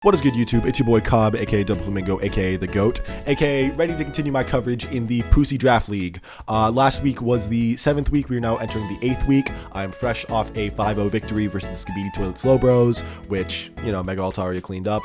What is good, YouTube? It's your boy Cobb, aka Double Flamingo, aka The GOAT, aka ready to continue my coverage in the Pussy Draft League. Last week was the 7th week. We are now entering the 8th week. I'm fresh off a 5-0 victory versus the Skibidi Toilet Slow Bros, which, you know, Mega Altaria cleaned up.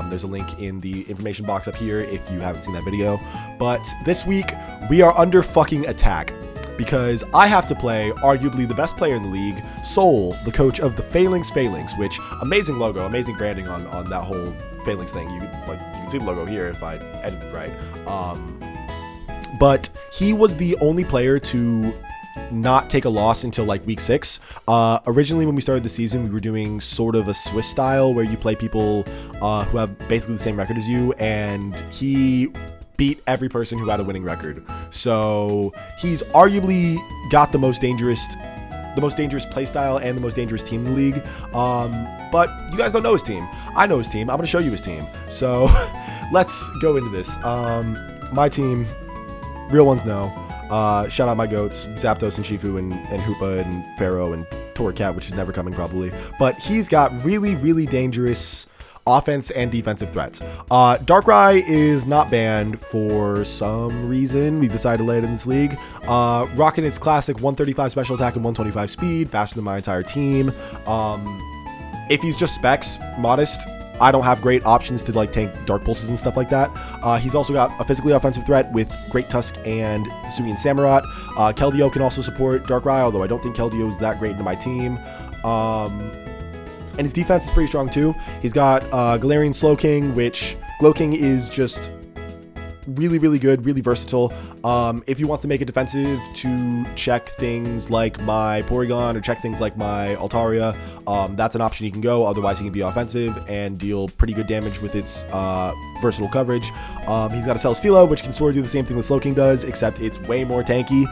There's a link in the information box up here if you haven't seen that video. But this week, we are under fucking attack, because I have to play arguably the best player in the league, Soul, the coach of the Falinks Phalanx, which amazing logo, amazing branding on that whole Phalanx thing. You can see the logo here if I edited right. But he was the only player to not take a loss until like week 6. Originally when we started the season, we were doing sort of a Swiss style where you play people who have basically the same record as you, and he beat every person who had a winning record. So he's arguably got the most dangerous playstyle and the most dangerous team in the league. But you guys don't know his team. I know his team. I'm going to show you his team. So let's go into this. My team, real ones know. Shout out my goats, Zapdos and Shifu and Hoopa and Pharaoh and Torcat, which is never coming probably. But he's got really, really dangerous offense and defensive threats. Darkrai is not banned for some reason. We've decided to lay it in this league. Rocking its classic 135 special attack and 125 speed, faster than my entire team. If he's just specs, modest, I don't have great options to like tank Dark Pulses and stuff like that. He's also got a physically offensive threat with Great Tusk and Sui and Samurott. Keldeo can also support Darkrai, although I don't think Keldeo is that great into my team. And his defense is pretty strong too. He's got Galarian Slowking, which Glowking is just really, really good, really versatile. If you want to make it defensive to check things like my Porygon or check things like my Altaria, that's an option you can go. Otherwise, he can be offensive and deal pretty good damage with its versatile coverage. He's got a Celesteela, which can sort of do the same thing that Slowking does, except it's way more tanky.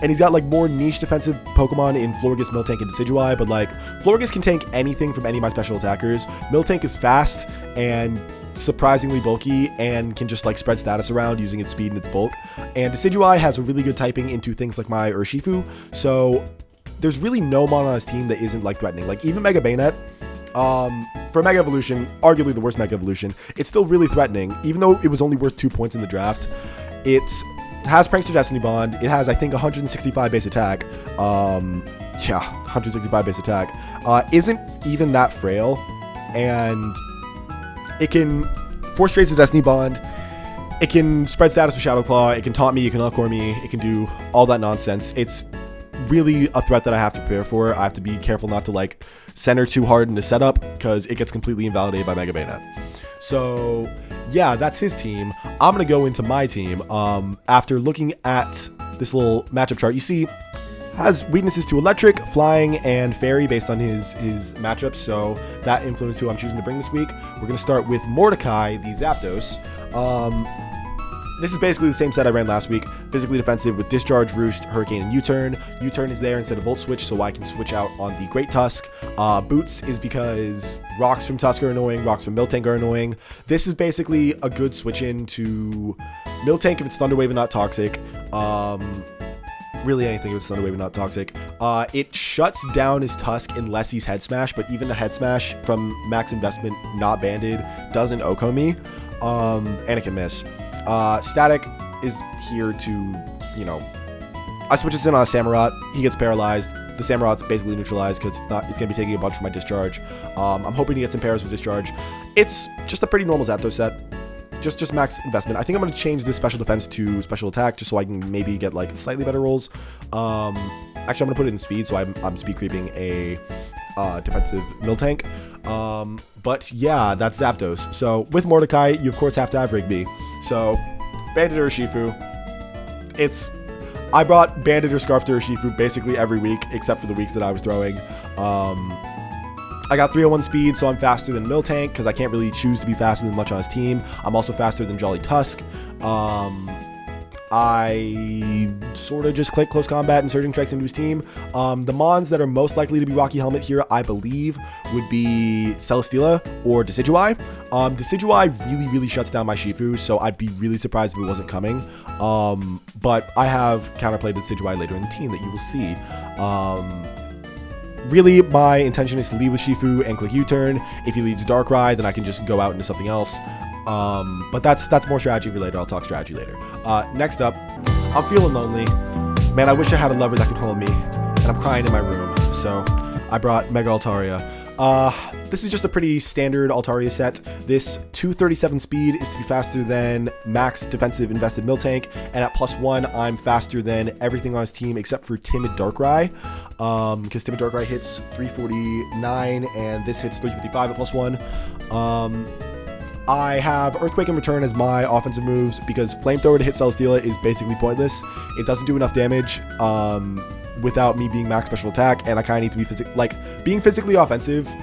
And he's got like more niche defensive Pokemon in Florges, Miltank, and Decidueye, but like Florges can tank anything from any of my special attackers. Miltank is fast and surprisingly bulky and can just like spread status around using its speed and its bulk. And Decidueye has a really good typing into things like my Urshifu, so there's really no mon on his team that isn't like threatening. Like even Mega Bayonet, for Mega Evolution, arguably the worst Mega Evolution, it's still really threatening, even though it was only worth 2 points in the draft. It's has Prankster Destiny Bond. It has, I think, 165 base attack. Yeah, 165 base attack. Isn't even that frail, and it can force trades with Destiny Bond. It can spread status with Shadow Claw. It can taunt me. It can Encore me. It can do all that nonsense. It's really a threat that I have to prepare for. I have to be careful not to like center too hard in the setup because it gets completely invalidated by Mega Bayonet. So yeah, that's his team. I'm going to go into my team. After looking at this little matchup chart, you see has weaknesses to Electric, Flying, and Fairy based on his matchups, so that influenced who I'm choosing to bring this week. We're going to start with Mordecai, the Zapdos. This is basically the same set I ran last week. Physically defensive with Discharge, Roost, Hurricane, and U-Turn. U-Turn is there instead of Volt Switch, so I can switch out on the Great Tusk. Boots is because Rocks from Tusk are annoying, Rocks from Miltank are annoying. This is basically a good switch in to Miltank if it's Thunder Wave and not Toxic. Really anything if it's Thunder Wave and not Toxic. It shuts down his Tusk unless he's Head Smash, but even the Head Smash from Max Investment not banded doesn't Oko me, and it can miss. Static is here to, you know, I switch it in on a Samurott, he gets paralyzed, the Samurott's basically neutralized because it's going to be taking a bunch from my Discharge. I'm hoping to get some pairs with Discharge. It's just a pretty normal Zapdos set, just max investment. I think I'm going to change this special defense to special attack just so I can maybe get like slightly better rolls. Actually, I'm going to put it in speed, so I'm speed creeping a defensive Miltank. But yeah, that's Zapdos. So with Mordecai, you of course have to have Rigby. So Bandit or Urshifu. I brought Bandit or Scarf to Urshifu basically every week except for the weeks that I was throwing. I got 301 speed, so I'm faster than Miltank because I can't really choose to be faster than much on his team. I'm also faster than Jolly Tusk. I sort of just click Close Combat and Surging Strikes into his team. The Mons that are most likely to be Rocky Helmet here, I believe, would be Celesteela or Decidueye. Decidueye really, really shuts down my Shifu, so I'd be really surprised if it wasn't coming. But I have counterplayed Decidueye later in the team that you will see. Really, my intention is to lead with Shifu and click U-turn. If he leads Darkrai, then I can just go out into something else. But that's more strategy related. I'll talk strategy later. Next up, I'm feeling lonely. Man, I wish I had a lover that could hold me. And I'm crying in my room. So I brought Mega Altaria. This is just a pretty standard Altaria set. This 237 speed is to be faster than max defensive invested Miltank, and at +1, I'm faster than everything on his team except for Timid Darkrai, because Timid Darkrai hits 349, and this hits 355 at +1. I have Earthquake and Return as my offensive moves, because Flamethrower to hit Celesteela is basically pointless. It doesn't do enough damage, without me being max special attack, and I kind of need to be being physically offensive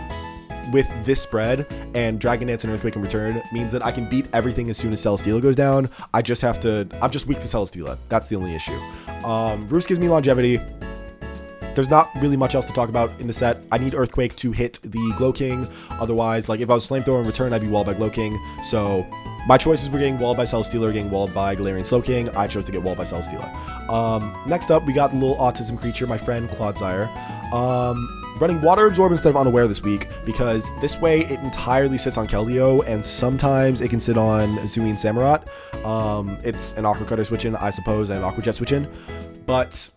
with this spread and Dragon Dance and Earthquake and Return means that I can beat everything as soon as Celesteela goes down. I'm just weak to Celesteela. That's the only issue. Roost gives me longevity. There's not really much else to talk about in the set. I need Earthquake to hit the Glow King. Otherwise, like if I was Flamethrower and Return, I'd be walled by Glow King. So my choices were getting walled by Celesteela or getting walled by Galarian Slowking. I chose to get walled by Celesteela. Next up, we got the little autism creature, my friend Clodsire. Running Water Absorb instead of Unaware this week, because this way it entirely sits on Keldeo, and sometimes it can sit on Zui and Samurott. It's an Aqua Cutter switch in, I suppose, and an Aqua Jet switch in. But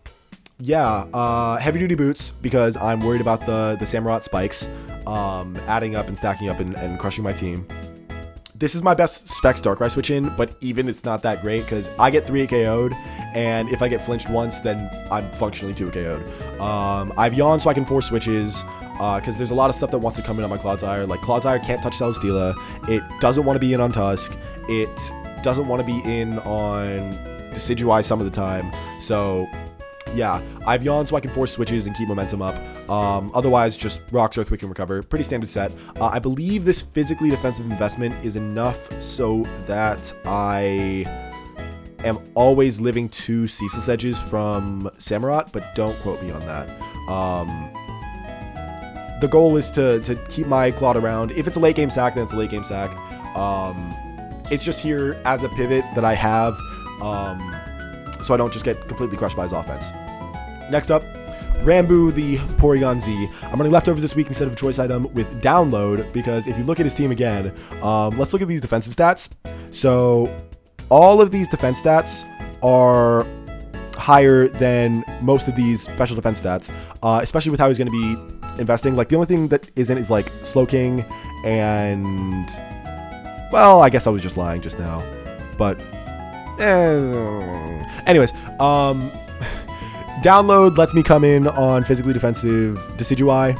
yeah, heavy duty boots, because I'm worried about the Samurott spikes adding up and stacking up and crushing my team. This is my best specs Darkrai switch in, but even it's not that great because I get 3 KO'd, and if I get flinched once, then I'm functionally 2 KO'd. I have Yawn so I can force switches, because there's a lot of stuff that wants to come in on my Clodsire. Like, Clodsire can't touch Celesteela, it doesn't want to be in on Tusk, it doesn't want to be in on Decidueye some of the time, so yeah, I have Yawn so I can force switches and keep momentum up. Otherwise, just Rocks, Earthquake, and Recover. Pretty standard set. I believe this physically defensive investment is enough so that I am always living 2 Ceaseless Edges from Samurott, but don't quote me on that. The goal is to keep my Claude around. If it's a late game sack, then it's a late game sack. It's just here as a pivot that I have, so I don't just get completely crushed by his offense. Next up, Rambu the Porygon Z. I'm running leftovers this week instead of a choice item with download, because if you look at his team again, let's look at these defensive stats. So all of these defense stats are higher than most of these special defense stats, especially with how he's going to be investing. Like, the only thing that isn't is like Slowking and, well, I guess I was just lying just now, but anyways, download lets me come in on physically defensive Decidueye,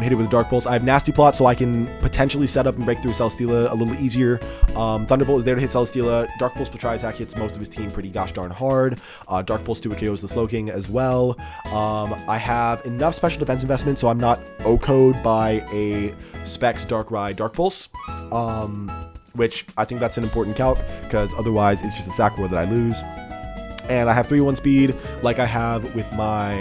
hit it with a Dark Pulse. I have Nasty Plot, so I can potentially set up and break through Celesteela a little easier. Thunderbolt is there to hit Celesteela. Dark Pulse with Tri-Attack hits most of his team pretty gosh darn hard. Dark Pulse 2 KOs the Slowking as well. I have enough special defense investment, so I'm not O-code by a Specs Darkrai Dark Pulse. Which I think that's an important calc, because otherwise it's just a sack war that I lose. And I have 3-1 speed like I have with my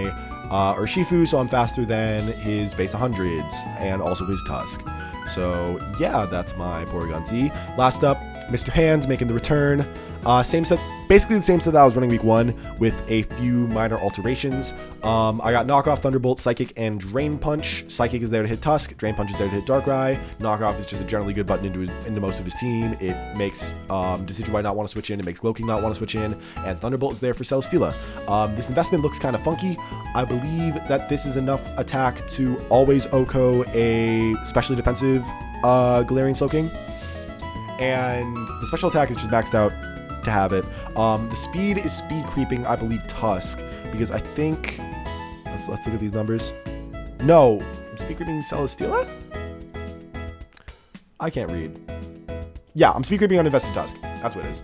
Urshifu, so I'm faster than his base 100s and also his Tusk. So yeah, that's my Porygon Z. Last up, Mr. Hands making the return. Same set, basically the same set that I was running week 1 with a few minor alterations. I got Knockoff, Thunderbolt, Psychic, and Drain Punch. Psychic is there to hit Tusk, Drain Punch is there to hit Darkrai. Knockoff is just a generally good button into most of his team. It makes Decidueye not want to switch in, it makes Glowking not want to switch in, and Thunderbolt is there for Celesteela. This investment looks kind of funky. I believe that this is enough attack to always OHKO a specially defensive Galarian Slowking. And the special attack is just maxed out to have it. The speed is speed creeping, I believe, Tusk, because I think, let's look at these numbers. No, I'm speed creeping Celesteela? I can't read. Yeah, I'm speed creeping on invested Tusk. That's what it is.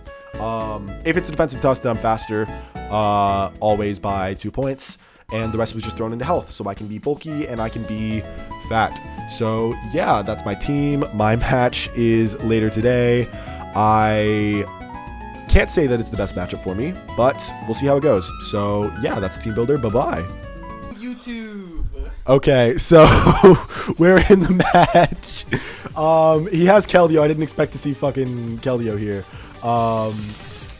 If it's a defensive Tusk, then I'm faster, always by 2 points, and the rest was just thrown into health, so I can be bulky and I can be fat. So yeah, that's my team. My match is later today. I can't say that it's the best matchup for me, but we'll see how it goes. So yeah, that's Team Builder. Bye-bye. YouTube. Okay, so we're in the match. He has Keldeo. I didn't expect to see fucking Keldeo here. I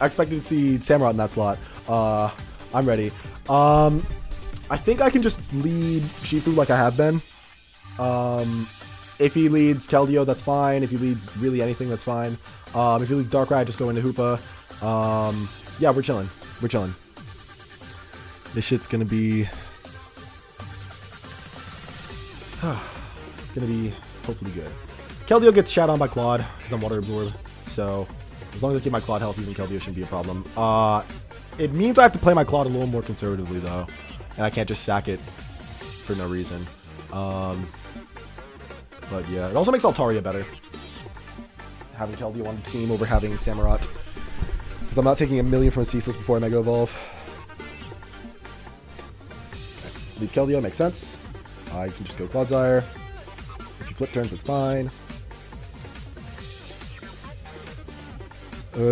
expected to see Samurott in that slot. I'm ready. I I think I can just lead Shifu like I have been. If he leads Keldeo, that's fine. If he leads really anything, that's fine. If he leads Darkrai, I just go into Hoopa. Yeah, we're chilling. We're chilling. This shit's gonna be... it's gonna be hopefully good. Keldeo gets shat on by Claude because I'm water absorbed. So as long as I keep my Claude health, even Keldeo shouldn't be a problem. It means I have to play my Claude a little more conservatively though. And I can't just sack it for no reason. But yeah, it also makes Altaria better. Having Keldeo on the team over having Samurott. Because I'm not taking 1,000,000 from a Ceaseless before I Mega Evolve. Okay. Leads Keldeo, makes sense. I can just go Clodsire. If you flip turns, that's fine.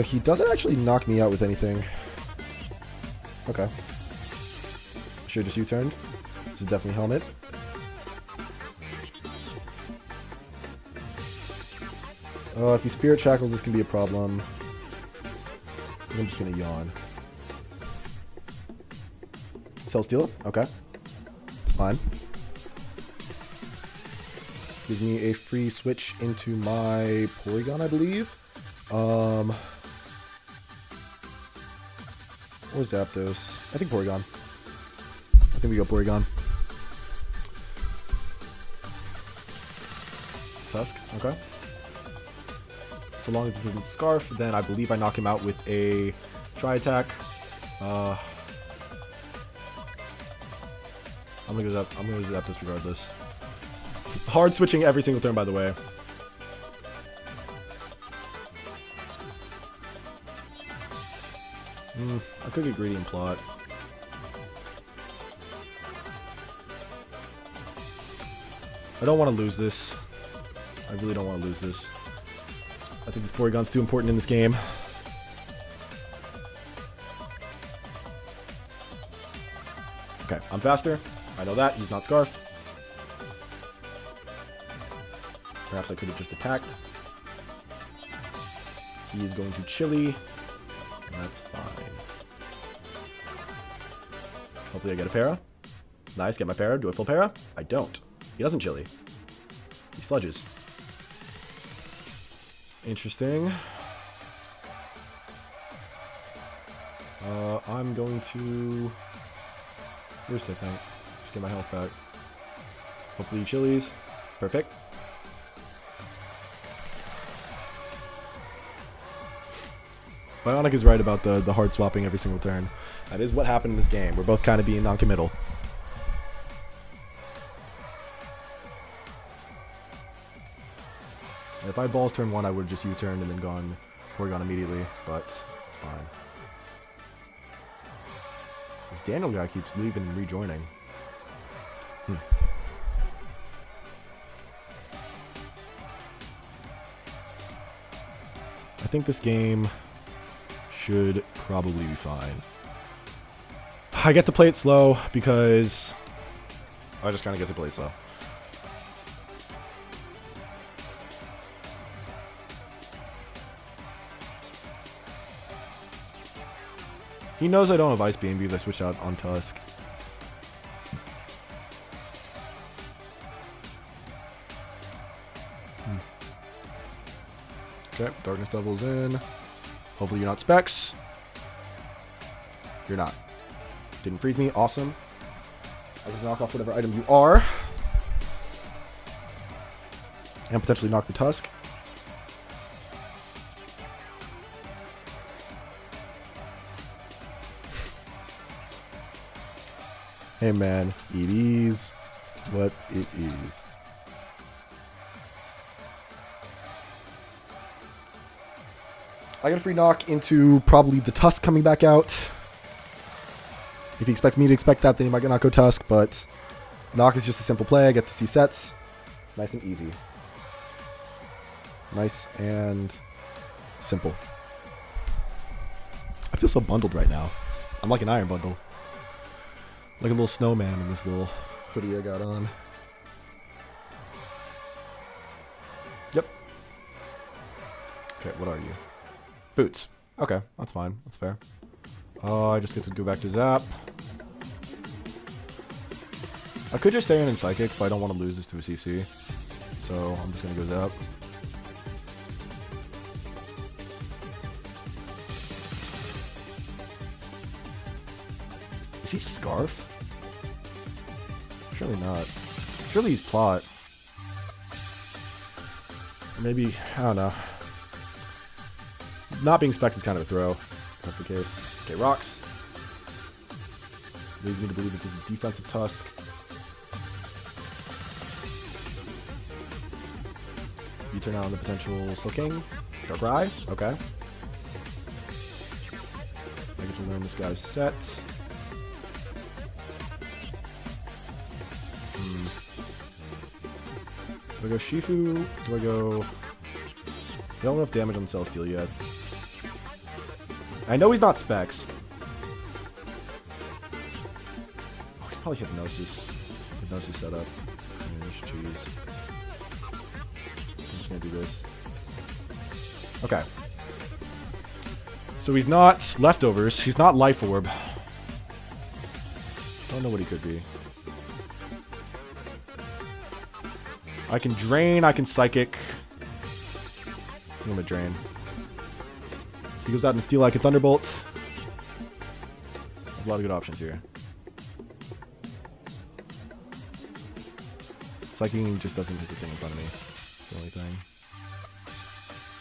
He doesn't actually knock me out with anything. Okay. Should've just U-turned. This is definitely Helmet. If he Spirit Shackles, this can be a problem. I'm just gonna yawn. Celesteela? Okay. It's fine. Gives me a free switch into my Porygon, I believe. Or Zapdos. I think Porygon. I think we go Porygon. Tusk, okay. So long as this isn't Scarf, then I believe I knock him out with a Tri-Attack. I'm gonna go Zapdos regardless. Hard switching every single turn, by the way. I could get greedy and plot. I don't want to lose this. I really don't want to lose this. I think this Porygon's too important in this game. Okay, I'm faster. I know that. He's not Scarf. Perhaps I could have just attacked. He is going to Chili. And that's fine. Hopefully I get a para. Nice, get my para. Do I full para? I don't. He doesn't Chili. He sludges. Interesting. I'm going to... First, I think. Just get my health back. Hopefully Chili's. Perfect. Bionic is right about the hard swapping every single turn. That is what happened in this game. We're both kind of being non-committal. If I balls turn 1, I would have just U-turned and then gone Porygon immediately, but it's fine. This Daniel guy keeps leaving and rejoining. I think this game should probably be fine. I get to play it slow because I just kind of get to play it slow. He knows I don't have Ice Beam because I switched out on Tusk. Okay, Darkness Devil's in. Hopefully you're not Specs. You're not. Didn't freeze me. Awesome. I can knock off whatever item you are. And potentially knock the Tusk. Hey man, it is what it is. I got a free knock into probably the Tusk coming back out. If he expects me to expect that, then he might not go Tusk, but knock is just a simple play. I get to see sets. Nice and easy. Nice and simple. I feel so bundled right now. I'm like an iron bundle. Like a little snowman in this little hoodie I got on. Yep. Okay, what are you? Boots. Okay, that's fine. That's fair. I just get to go back to Zap. I could just stay in Psychic, but I don't want to lose this to a CC. So I'm just going to go Zap. Is he Scarf? Surely not. Surely he's Plot. Or maybe, I don't know. Not being Specs is kind of a throw. If that's the case. Okay, Rocks. Leads me to believe that this is defensive Tusk. You turn on the potential Slowking. Darkrai. Okay. I get to learn this guy's set. Do I go Shifu? Do I go... I don't have enough damage on the Celesteela yet. I know he's not Specs. Oh, he's probably Hypnosis. Hypnosis setup. Cheese. I'm just gonna do this. Okay. So he's not Leftovers. He's not Life Orb. Don't know what he could be. I can Drain, I can Psychic. I'm gonna Drain. He goes out and Steel, I can Thunderbolt. There's a lot of good options here. Psyching just doesn't hit the thing in front of me. That's the only thing.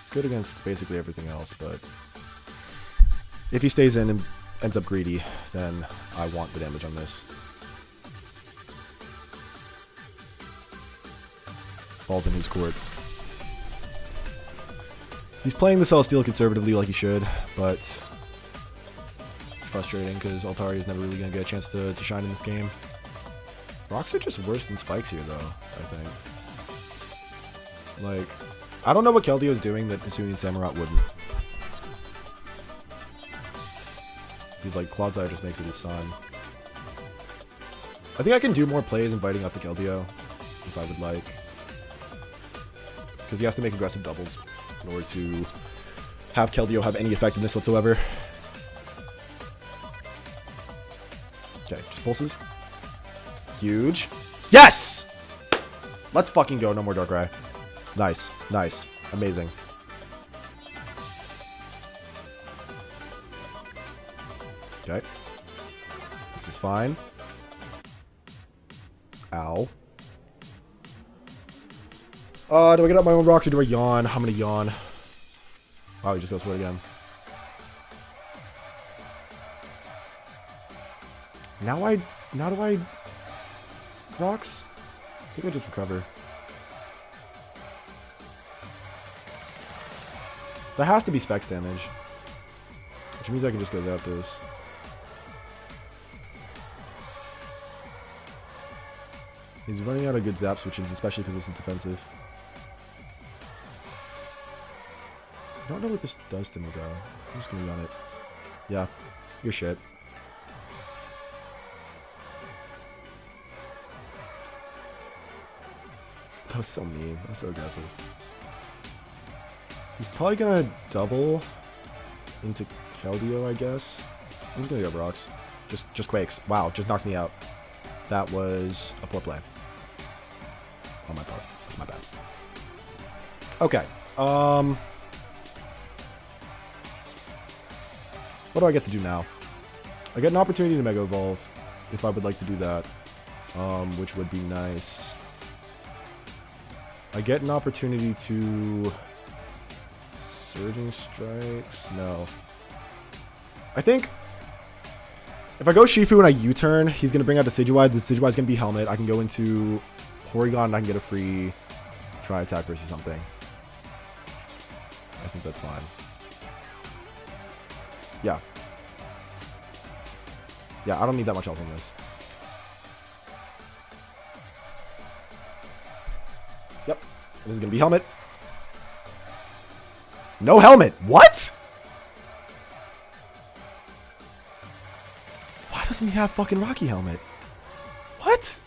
It's good against basically everything else, but if he stays in and ends up greedy, then I want the damage on this. Falls in his court. He's playing the Celesteela conservatively like he should, but it's frustrating because Altari is never really going to get a chance to shine in this game. Rocks are just worse than Spikes here, though, I think. Like, I don't know what Keldeo is doing that Hisuian and Samurott wouldn't. He's like, Clodsire just makes it his son. I think I can do more plays inviting up the Keldeo, if I would like. Because he has to make aggressive doubles in order to have Keldeo have any effectiveness whatsoever. Okay, just pulses. Huge. Yes! Let's fucking go. No more Darkrai. Nice. Nice. Amazing. Okay. This is fine. Ow. Do I get up my own rocks or do I yawn? I'm gonna yawn. Oh, he just goes for it again. Now do I rocks? I think I just recover. That has to be Specs damage. Which means I can just go Zapdos. He's running out of good Zap switches, especially because this is defensive. I don't know what this does to me, though. I'm just gonna run it. Yeah, you're shit. That was so mean. That was so aggressive. He's probably gonna double into Keldeo, I guess. I'm just gonna go Rocks. Just Quakes. Wow, just knocked me out. That was a poor play. On my part. That's my bad. Okay. What do I get to do now? I get an opportunity to Mega Evolve, if I would like to do that, which would be nice. I get an opportunity to... Surging Strikes? No. I think... If I go Shifu and I U-turn, he's going to bring out Decidueye. The Decidueye is going to be Helmet. I can go into Porygon and I can get a free Tri-Attack versus something. I think that's fine. Yeah. Yeah, I don't need that much help on this. Yep. This is going to be Helmet. No Helmet. What? Why doesn't he have fucking Rocky Helmet? What?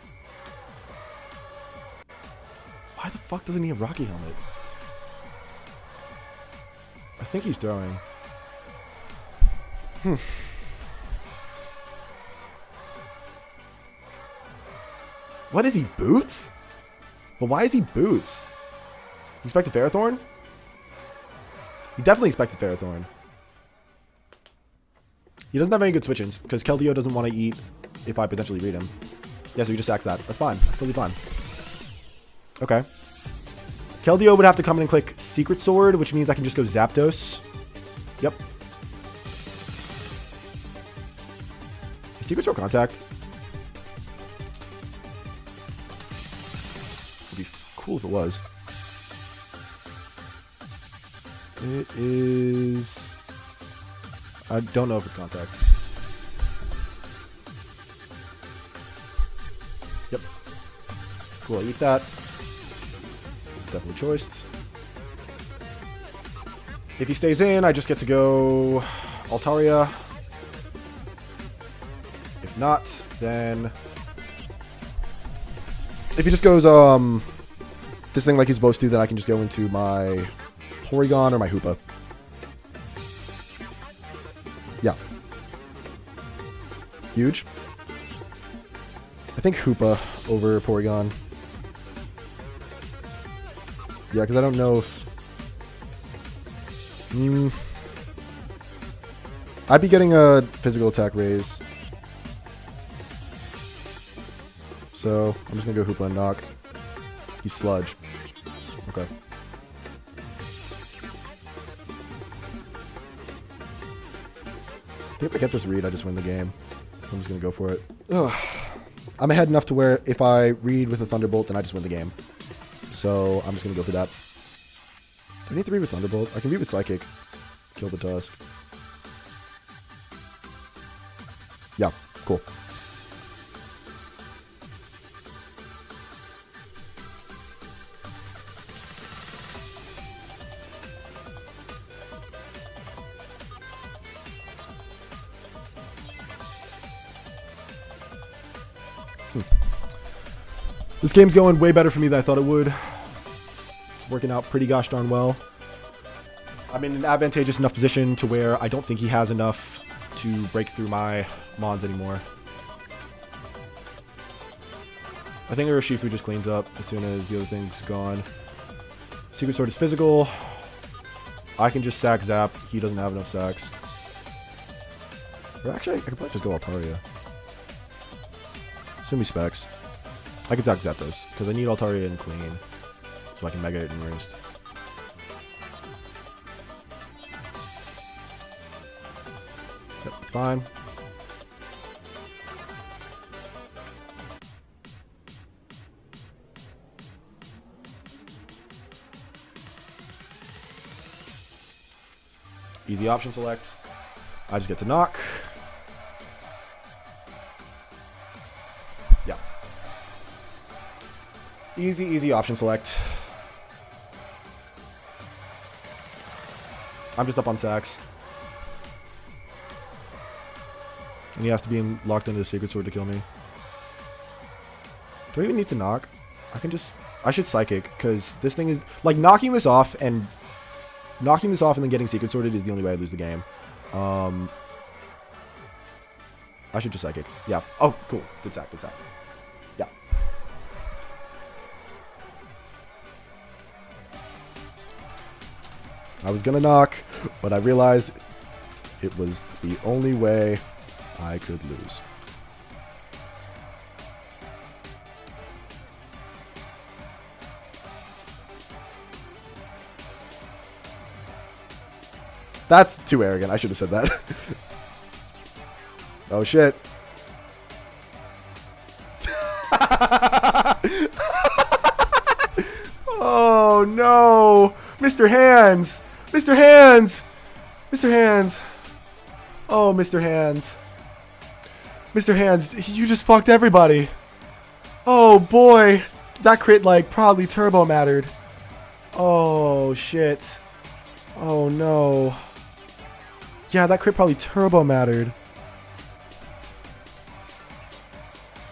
Why the fuck doesn't he have Rocky Helmet? I think he's throwing. Hmm. What is he, Boots? But why is he Boots? He expected Ferrothorn? He definitely expected Ferrothorn. He doesn't have any good switch-ins because Keldeo doesn't want to eat if I potentially read him. Yeah, so he just sacks that. That's fine. That's totally fine. Okay. Keldeo would have to come in and click Secret Sword, which means I can just go Zapdos. Yep. Is Secret Sword Contact? Would be cool if it was. It is... I don't know if it's Contact. Yep. Cool, I eat that. It's definitely choice. If he stays in, I just get to go Altaria. If not, then... If he just goes this thing like he's supposed to, then I can just go into my Porygon or my Hoopa. Yeah. Huge. I think Hoopa over Porygon. Yeah, because I don't know if... I'd be getting a physical attack raise. So, I'm just going to go Hoopa and knock. He's Sludge. Okay. I think if I get this read, I just win the game. So I'm just going to go for it. Ugh. I'm ahead enough to where if I read with a Thunderbolt, then I just win the game. So I'm just going to go for that. Do I need to read with Thunderbolt? I can read with Psychic. Kill the Tusk. Yeah, cool. This game's going way better for me than I thought it would. It's working out pretty gosh darn well. I'm in an advantageous enough position to where I don't think he has enough to break through my Mons anymore. I think Urshifu just cleans up as soon as the other thing's gone. Secret Sword is physical. I can just sack Zap. He doesn't have enough sacks. Or actually, I could probably just go Altaria. Send me specs. I can sack Zapdos, because I need Altaria and Clean, so I can Mega it and Roost. Yep, it's fine. Easy option select. I just get to knock. Yeah. Easy, easy option select. I'm just up on sacks. And he has to be locked into the Sacred Sword to kill me. Do I even need to knock? I should Psychic, because this thing is, like, knocking this off and then getting Secret Sworded is the only way I lose the game. I should just Psychic. Yeah. Oh, cool. Good sack, good sack. Yeah. I was gonna knock, but I realized it was the only way I could lose. That's too arrogant. I should have said that. Oh, shit. Oh, no. Mr. Hands. Mr. Hands. Mr. Hands. Oh, Mr. Hands. Mr. Hands, you just fucked everybody. Oh, boy. That crit, like, probably turbo mattered. Oh, shit. Oh, no. Yeah, that crit probably turbo mattered.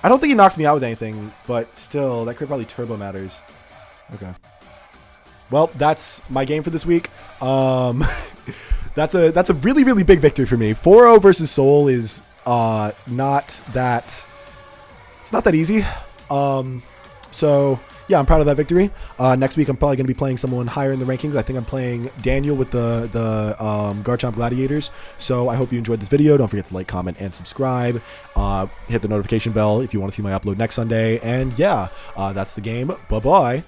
I don't think he knocks me out with anything, but still, that crit probably turbo matters. Okay. Well, that's my game for this week. That's a really, really big victory for me. 4-0 versus Soul is not that easy. So yeah, I'm proud of that victory. Next week, I'm probably going to be playing someone higher in the rankings. I think I'm playing Daniel with the Garchomp Gladiators. So I hope you enjoyed this video. Don't forget to like, comment, and subscribe. Hit the notification bell if you want to see my upload next Sunday. And yeah, that's the game. Bye-bye.